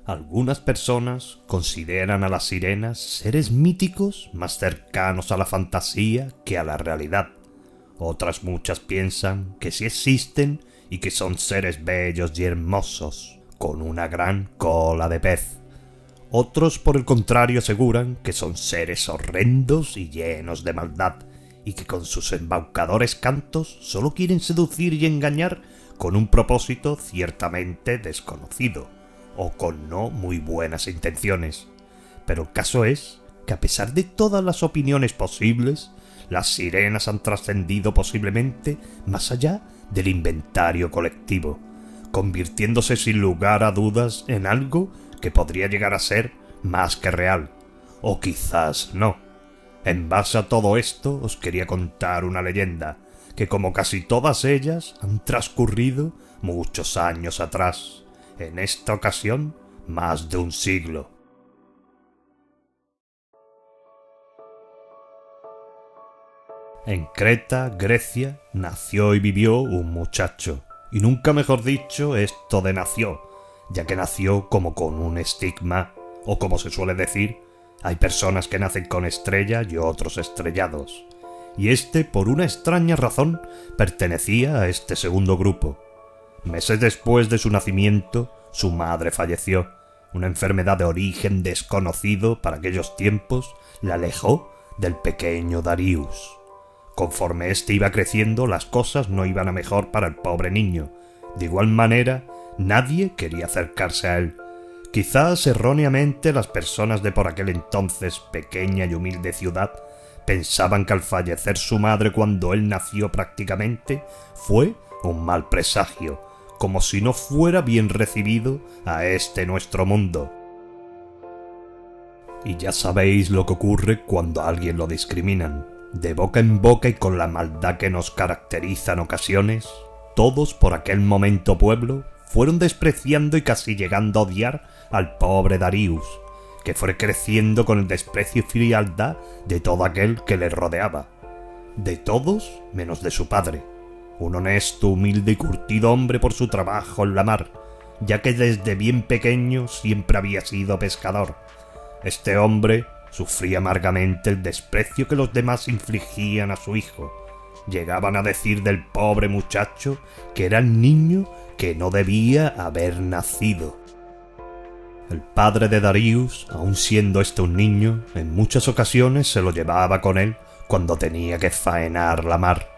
Algunas personas consideran a las sirenas seres míticos más cercanos a la fantasía que a la realidad. Otras muchas piensan que sí existen y que son seres bellos y hermosos, con una gran cola de pez. Otros, por el contrario, aseguran que son seres horrendos y llenos de maldad, y que con sus embaucadores cantos solo quieren seducir y engañar con un propósito ciertamente desconocido, o con no muy buenas intenciones. Pero el caso es que a pesar de todas las opiniones posibles, las sirenas han trascendido posiblemente más allá del inventario colectivo, convirtiéndose sin lugar a dudas en algo que podría llegar a ser más que real, o quizás no. En base a todo esto os quería contar una leyenda, que como casi todas ellas han transcurrido muchos años atrás, en esta ocasión más de un siglo. En Creta, Grecia, nació y vivió un muchacho, y nunca mejor dicho esto de nació, ya que nació como con un estigma, o como se suele decir, hay personas que nacen con estrella y otros estrellados, y este, por una extraña razón, pertenecía a este segundo grupo. Meses después de su nacimiento, su madre falleció. Una enfermedad de origen desconocido para aquellos tiempos la alejó del pequeño Darius. Conforme éste iba creciendo, las cosas no iban a mejor para el pobre niño. De igual manera, nadie quería acercarse a él. Quizás erróneamente las personas de por aquel entonces pequeña y humilde ciudad pensaban que al fallecer su madre cuando él nació prácticamente fue un mal presagio, como si no fuera bien recibido a este nuestro mundo. Y ya sabéis lo que ocurre cuando a alguien lo discriminan. De boca en boca y con la maldad que nos caracteriza en ocasiones, todos por aquel momento pueblo fueron despreciando y casi llegando a odiar al pobre Darius, que fue creciendo con el desprecio y frialdad de todo aquel que le rodeaba. De todos menos de su padre, un honesto, humilde y curtido hombre por su trabajo en la mar, ya que desde bien pequeño siempre había sido pescador. Este hombre sufría amargamente el desprecio que los demás infligían a su hijo. Llegaban a decir del pobre muchacho que era el niño que no debía haber nacido. El padre de Darius, aun siendo este un niño, en muchas ocasiones se lo llevaba con él cuando tenía que faenar la mar.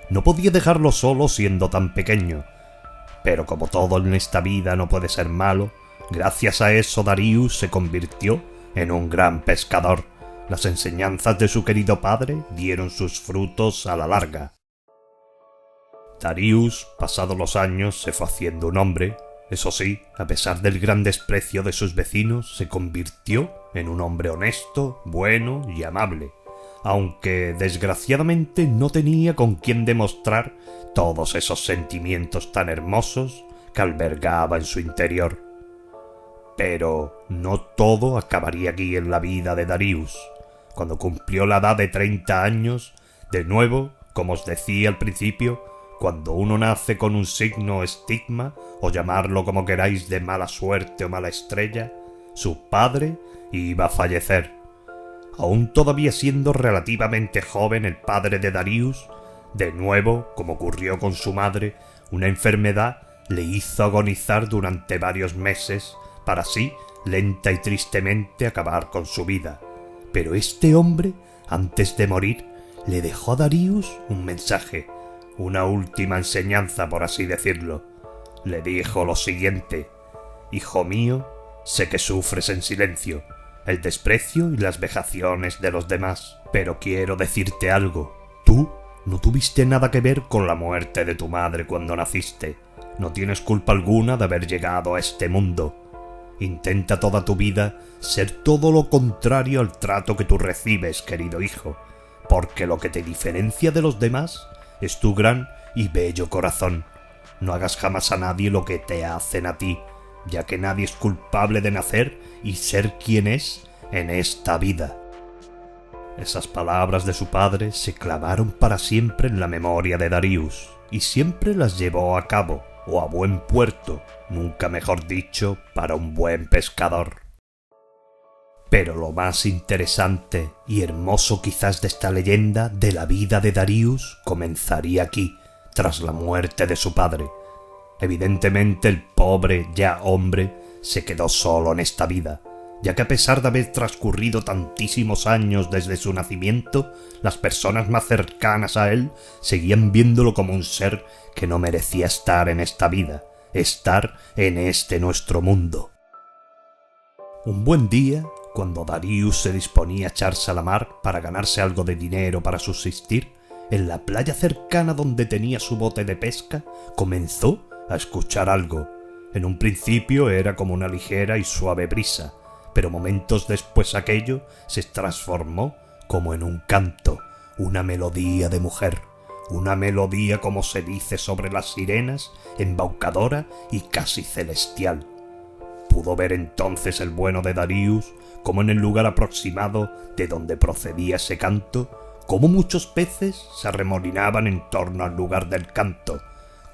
No podía dejarlo solo siendo tan pequeño. Pero como todo en esta vida no puede ser malo, gracias a eso Darius se convirtió en un gran pescador. Las enseñanzas de su querido padre dieron sus frutos a la larga. Darius, pasados los años, se fue haciendo un hombre. Eso sí, a pesar del gran desprecio de sus vecinos, se convirtió en un hombre honesto, bueno y amable, aunque desgraciadamente no tenía con quien demostrar todos esos sentimientos tan hermosos que albergaba en su interior. Pero no todo acabaría aquí en la vida de Darius. Cuando cumplió la edad de 30 años, de nuevo, como os decía al principio, cuando uno nace con un signo o estigma, o llamarlo como queráis de mala suerte o mala estrella, su padre iba a fallecer. Aún todavía siendo relativamente joven el padre de Darius, de nuevo, como ocurrió con su madre, una enfermedad le hizo agonizar durante varios meses para así, lenta y tristemente, acabar con su vida. Pero este hombre, antes de morir, le dejó a Darius un mensaje, una última enseñanza, por así decirlo. Le dijo lo siguiente: «Hijo mío, sé que sufres en silencio el desprecio y las vejaciones de los demás, pero quiero decirte algo. Tú no tuviste nada que ver con la muerte de tu madre cuando naciste. No tienes culpa alguna de haber llegado a este mundo. Intenta toda tu vida ser todo lo contrario al trato que tú recibes, querido hijo, porque lo que te diferencia de los demás es tu gran y bello corazón. No hagas jamás a nadie lo que te hacen a ti, ya que nadie es culpable de nacer y ser quien es en esta vida». Esas palabras de su padre se clavaron para siempre en la memoria de Darius, y siempre las llevó a cabo, o a buen puerto, nunca mejor dicho, para un buen pescador. Pero lo más interesante y hermoso quizás de esta leyenda de la vida de Darius comenzaría aquí, tras la muerte de su padre. Evidentemente el pobre ya hombre se quedó solo en esta vida, ya que a pesar de haber transcurrido tantísimos años desde su nacimiento, las personas más cercanas a él seguían viéndolo como un ser que no merecía estar en esta vida, estar en este nuestro mundo. Un buen día, cuando Darius se disponía a echarse a la mar para ganarse algo de dinero para subsistir, en la playa cercana donde tenía su bote de pesca, comenzó a escuchar algo. En un principio era como una ligera y suave brisa, pero momentos después aquello se transformó como en un canto, una melodía de mujer, una melodía como se dice sobre las sirenas, embaucadora y casi celestial. Pudo ver entonces el bueno de Darius como en el lugar aproximado de donde procedía ese canto, como muchos peces se arremolinaban en torno al lugar del canto,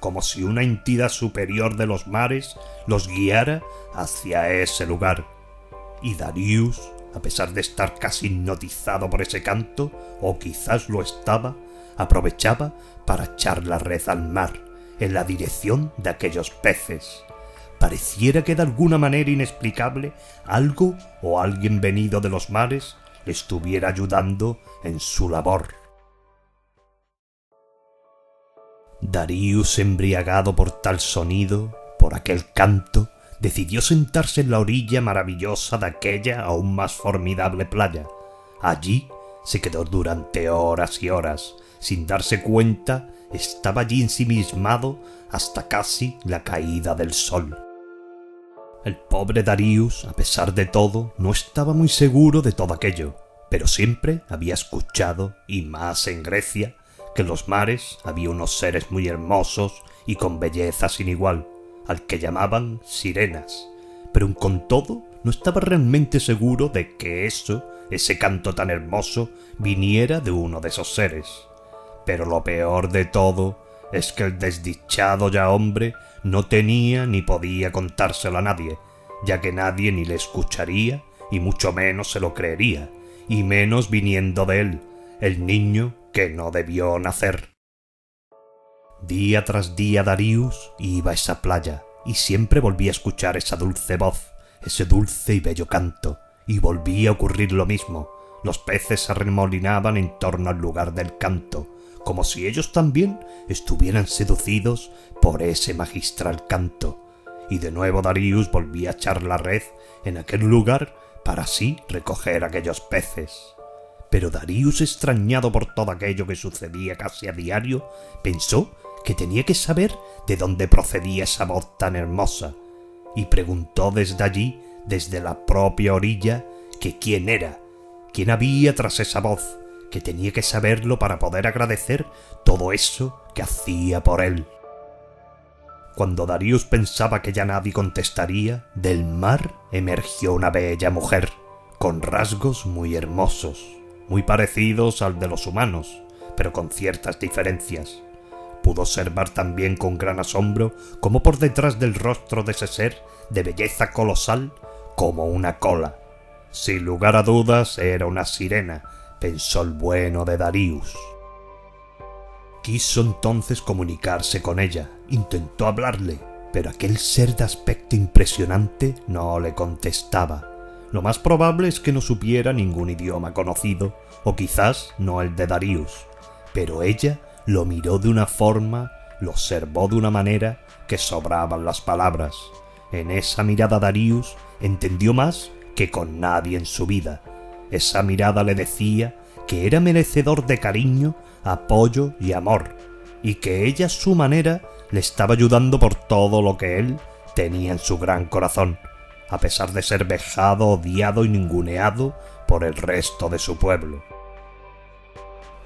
como si una entidad superior de los mares los guiara hacia ese lugar. Y Darius, a pesar de estar casi hipnotizado por ese canto, o quizás lo estaba, aprovechaba para echar la red al mar, en la dirección de aquellos peces. Pareciera que de alguna manera inexplicable algo o alguien venido de los mares le estuviera ayudando en su labor. Darius, embriagado por tal sonido, por aquel canto, decidió sentarse en la orilla maravillosa de aquella aún más formidable playa. Allí se quedó durante horas y horas. Sin darse cuenta, estaba allí ensimismado hasta casi la caída del sol. El pobre Darius, a pesar de todo, no estaba muy seguro de todo aquello, pero siempre había escuchado, y más en Grecia, que en los mares había unos seres muy hermosos y con belleza sin igual, al que llamaban sirenas, pero con todo no estaba realmente seguro de que ese canto tan hermoso, viniera de uno de esos seres. Pero lo peor de todo es que el desdichado ya hombre no tenía ni podía contárselo a nadie, ya que nadie ni le escucharía y mucho menos se lo creería, y menos viniendo de él, el niño que no debió nacer. Día tras día Darius iba a esa playa y siempre volvía a escuchar esa dulce voz, ese dulce y bello canto, y volvía a ocurrir lo mismo. Los peces se arremolinaban en torno al lugar del canto, como si ellos también estuvieran seducidos por ese magistral canto, y de nuevo Darius volvía a echar la red en aquel lugar para así recoger aquellos peces. Pero Darius, extrañado por todo aquello que sucedía casi a diario, pensó que tenía que saber de dónde procedía esa voz tan hermosa, y preguntó desde allí, desde la propia orilla, que quién era, quién había tras esa voz, que tenía que saberlo para poder agradecer todo eso que hacía por él. Cuando Darius pensaba que ya nadie contestaría, del mar emergió una bella mujer, con rasgos muy hermosos, muy parecidos al de los humanos, pero con ciertas diferencias. Pudo observar también con gran asombro cómo por detrás del rostro de ese ser, de belleza colosal, como una cola. Sin lugar a dudas era una sirena, pensó el bueno de Darius. Quiso entonces comunicarse con ella, intentó hablarle, pero aquel ser de aspecto impresionante no le contestaba. Lo más probable es que no supiera ningún idioma conocido, o quizás no el de Darius, pero ella lo miró de una forma, lo observó de una manera que sobraban las palabras. En esa mirada Darius entendió más que con nadie en su vida. Esa mirada le decía que era merecedor de cariño, apoyo y amor, y que ella a su manera le estaba ayudando por todo lo que él tenía en su gran corazón, a pesar de ser vejado, odiado y ninguneado por el resto de su pueblo.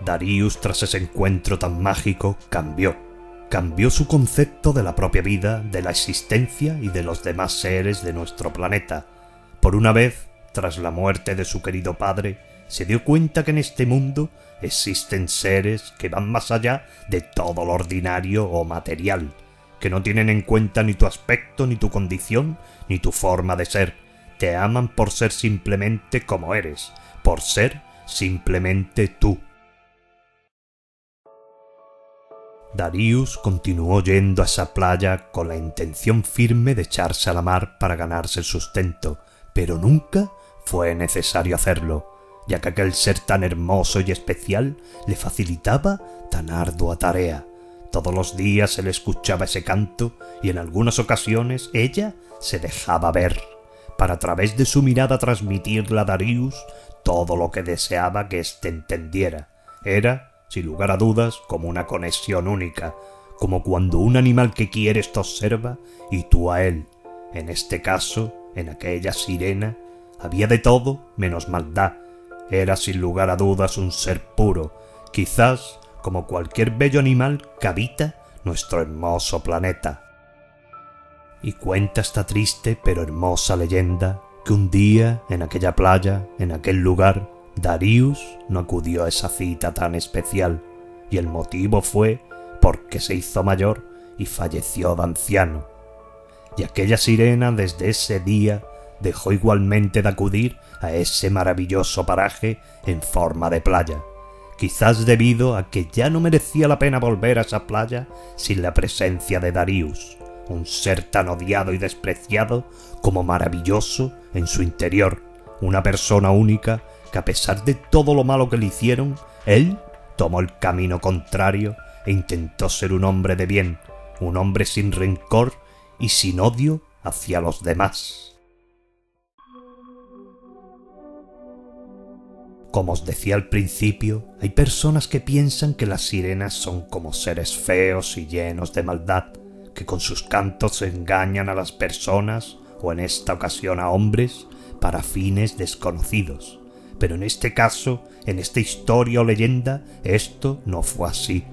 Darius, tras ese encuentro tan mágico, cambió su concepto de la propia vida, de la existencia y de los demás seres de nuestro planeta. Por una vez, tras la muerte de su querido padre, se dio cuenta que en este mundo existen seres que van más allá de todo lo ordinario o material, que no tienen en cuenta ni tu aspecto, ni tu condición, ni tu forma de ser. Te aman por ser simplemente como eres, por ser simplemente tú. Darius continuó yendo a esa playa con la intención firme de echarse a la mar para ganarse el sustento, pero nunca fue necesario hacerlo, ya que aquel ser tan hermoso y especial le facilitaba tan ardua tarea. Todos los días se le escuchaba ese canto y en algunas ocasiones ella se dejaba ver, para a través de su mirada transmitirle a Darius todo lo que deseaba que éste entendiera. Era, sin lugar a dudas, como una conexión única, como cuando un animal que quieres te observa y tú a él. En este caso, en aquella sirena, había de todo menos maldad. Era sin lugar a dudas un ser puro, quizás como cualquier bello animal que habita nuestro hermoso planeta. Y cuenta esta triste pero hermosa leyenda que un día, en aquella playa, en aquel lugar, Darius no acudió a esa cita tan especial, y el motivo fue porque se hizo mayor y falleció de anciano. Y aquella sirena desde ese día dejó igualmente de acudir a ese maravilloso paraje en forma de playa, quizás debido a que ya no merecía la pena volver a esa playa sin la presencia de Darius, un ser tan odiado y despreciado como maravilloso en su interior, una persona única que a pesar de todo lo malo que le hicieron, él tomó el camino contrario e intentó ser un hombre de bien, un hombre sin rencor y sin odio hacia los demás. Como os decía al principio, hay personas que piensan que las sirenas son como seres feos y llenos de maldad, que con sus cantos engañan a las personas, o en esta ocasión a hombres, para fines desconocidos. Pero en este caso, en esta historia o leyenda, esto no fue así.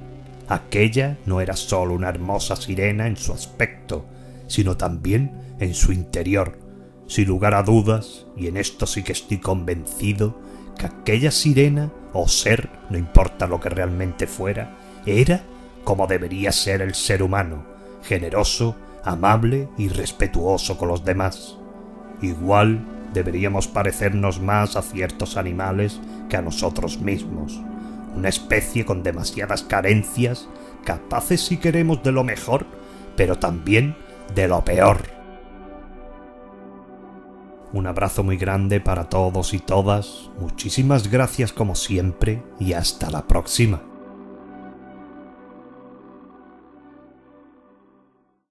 Aquella no era solo una hermosa sirena en su aspecto, sino también en su interior. Sin lugar a dudas, y en esto sí que estoy convencido, que aquella sirena o ser, no importa lo que realmente fuera, era como debería ser el ser humano, generoso, amable y respetuoso con los demás. Igual deberíamos parecernos más a ciertos animales que a nosotros mismos, una especie con demasiadas carencias, capaces si queremos de lo mejor, pero también de lo peor. Un abrazo muy grande para todos y todas, muchísimas gracias como siempre y hasta la próxima.